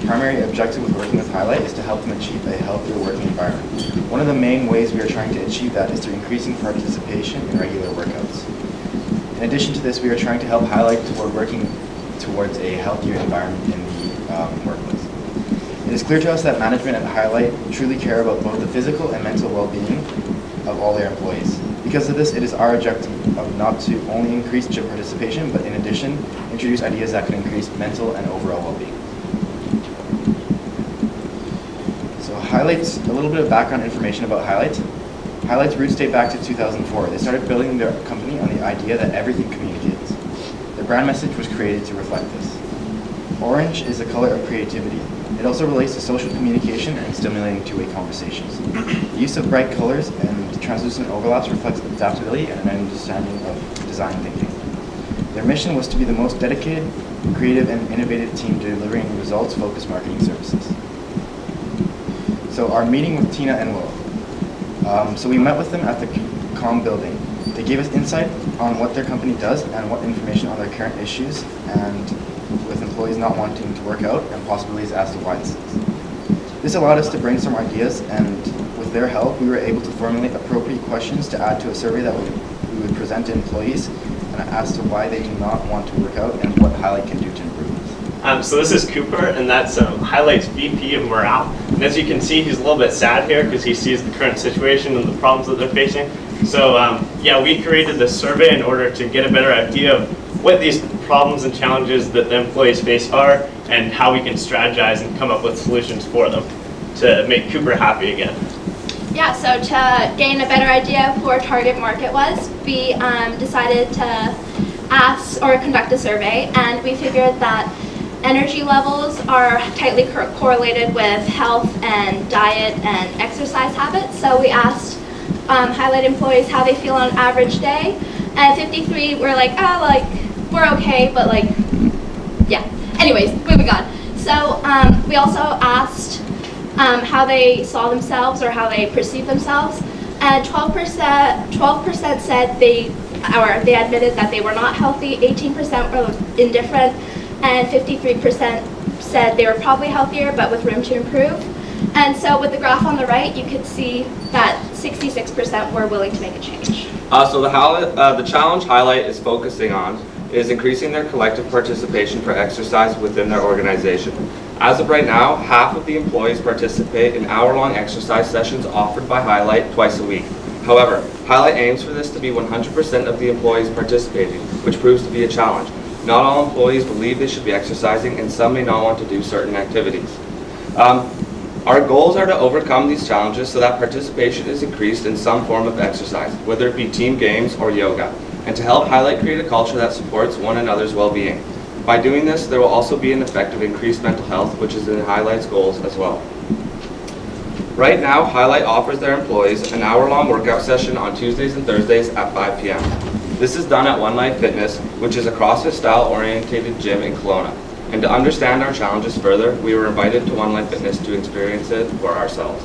primary objective with working with Hiilite is to help them achieve a healthier working environment. One of the main ways we are trying to achieve that is through increasing participation in regular workouts. In addition to this, we are trying to help Hiilite toward working towards a healthier environment in the workplace. It is clear to us that management at Hiilite truly care about both the physical and mental well-being of all their employees. Because of this, it is our objective of not to only increase gym participation, but in addition, introduce ideas that could increase mental and overall well-being. So Hiilite's, a little bit of background information about Hiilite. Hiilite's roots date back to 2004. They started building their company on the idea that everything communicates. Their brand message was created to reflect this. Orange is the color of creativity. It also relates to social communication and stimulating two-way conversations. The use of bright colors and translucent overlaps reflects adaptability and an understanding of design thinking. Their mission was to be the most dedicated, creative, and innovative team delivering results-focused marketing services. So our meeting with Tina and Will. So we met with them at the Cambie building. They gave us insight on what their company does and what information on their current issues and with employees not wanting to work out and possibilities as to why this is. This allowed us to brainstorm ideas, and with their help, we were able to formulate appropriate questions to add to a survey that we would present to employees and as to why they do not want to work out and what Hiilite can do to improve this. So this is Cooper, and that's Hiilite's VP of Morale. And as you can see, he's a little bit sad here because he sees the current situation and the problems that they're facing. So yeah, we created this survey in order to get a better idea of what these problems and challenges that the employees face are and how we can strategize and come up with solutions for them to make Cooper happy again. Yeah, so to gain a better idea of who our target market was, we decided to ask or conduct a survey, and we figured that energy levels are tightly correlated with health and diet and exercise habits. So we asked Hiilite employees how they feel on an average day, and 53 were like, oh, like, we're okay, but like, yeah. Anyways, moving on. So we also asked how they saw themselves or how they perceive themselves, and 12% said they admitted that they were not healthy, 18% were indifferent, and 53% said they were probably healthier but with room to improve. And so with the graph on the right, you could see that 66% were willing to make a change. So the challenge Hiilite is focusing on is increasing their collective participation for exercise within their organization. As of right now, half of the employees participate in hour-long exercise sessions offered by Hiilite twice a week. However, Hiilite aims for this to be 100% of the employees participating, which proves to be a challenge. Not all employees believe they should be exercising, and some may not want to do certain activities. Our goals are to overcome these challenges so that participation is increased in some form of exercise, whether it be team games or yoga, and to help Hiilite create a culture that supports one another's well-being. By doing this, there will also be an effect of increased mental health, which is in Hiilite's goals as well. Right now, Hiilite offers their employees an hour-long workout session on Tuesdays and Thursdays at 5 p.m. This is done at One Life Fitness, which is a CrossFit-style orientated gym in Kelowna. And to understand our challenges further, we were invited to One Life Fitness to experience it for ourselves.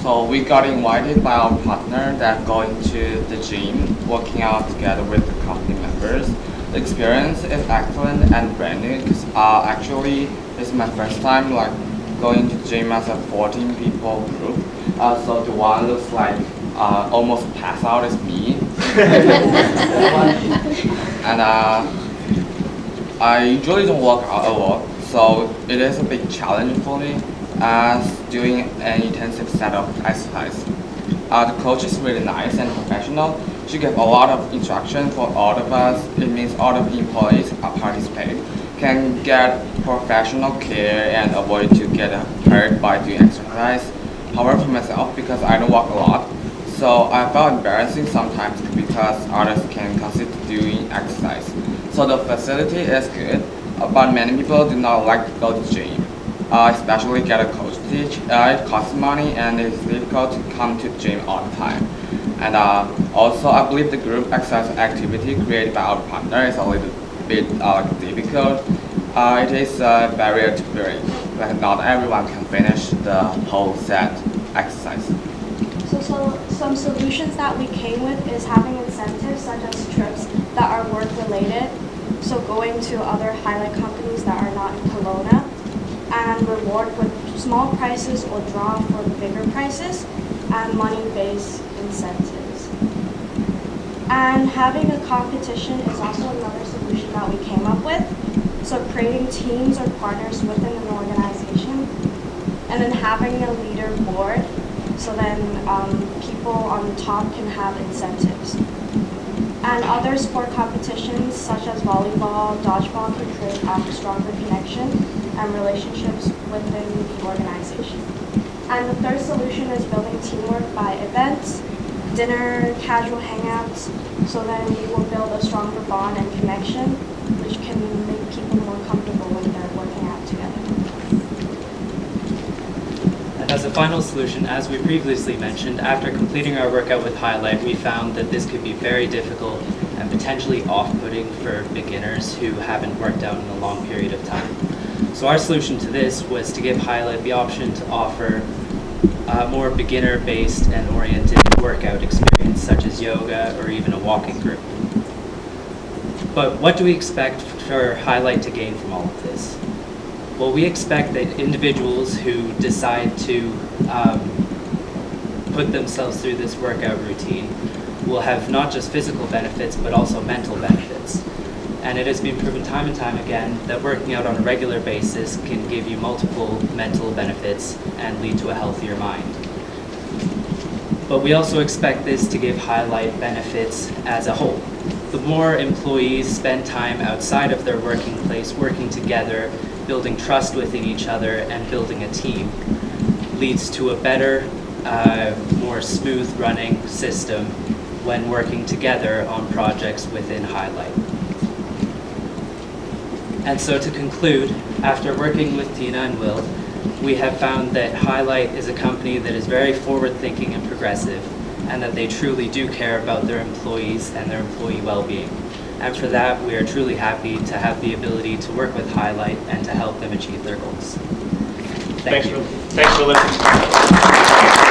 So we got invited by our partner that going to the gym, working out together with the company members. The experience is excellent and brand new because actually it's my first time like going to the gym as a 14 people group. So the one looks like almost pass out is me. And I usually don't work out a lot, so it is a big challenge for me as doing an intensive set of exercise. The coach is really nice and professional. She gave a lot of instruction for all of us. It means all of the employees participate can get professional care and avoid to get hurt by doing exercise. However, for myself, because I don't walk a lot, so I felt embarrassing sometimes because others can consider doing exercise. So the facility is good, but many people do not like to go to the gym, especially get a coach to teach. It costs money and it's difficult to come to the gym all the time. And also, I believe the group exercise activity created by our partner is a little bit difficult. It is a barrier to break. Like not everyone can finish the whole set exercise. So some solutions that we came with is having incentives such as trips that are work related So going to other Hiilite companies that are not in Kelowna and reward with small prices or draw for bigger prices and money-based incentives. And having a competition is also another solution that we came up with. So creating teams or partners within an organization and then having a leader board so then people on the top can have incentives. And other sport competitions such as volleyball, dodgeball can create stronger connection and relationships within the organization. And the third solution is building teamwork by events, dinner, casual hangouts, so then we will build a stronger bond and connection, which can make people more comfortable when they're working out together. And as a final solution, as we previously mentioned, after completing our workout with Hiilite, we found that this could be very difficult and potentially off-putting for beginners who haven't worked out in a long period of time. So our solution to this was to give Hiilite the option to offer a more beginner-based and oriented workout experience, such as yoga or even a walking group. But what do we expect for Hiilite to gain from all of this? Well, we expect that individuals who decide to put themselves through this workout routine will have not just physical benefits, but also mental benefits. And it has been proven time and time again that working out on a regular basis can give you multiple mental benefits and lead to a healthier mind. But we also expect this to give Hiilite benefits as a whole. The more employees spend time outside of their working place, working together, building trust within each other, and building a team, leads to a better, more smooth running system when working together on projects within Hiilite. And so to conclude, after working with Tina and Will, we have found that Hiilite is a company that is very forward-thinking and progressive, and that they truly do care about their employees and their employee well-being. And for that, we are truly happy to have the ability to work with Hiilite and to help them achieve their goals. Thank you. Thanks for listening.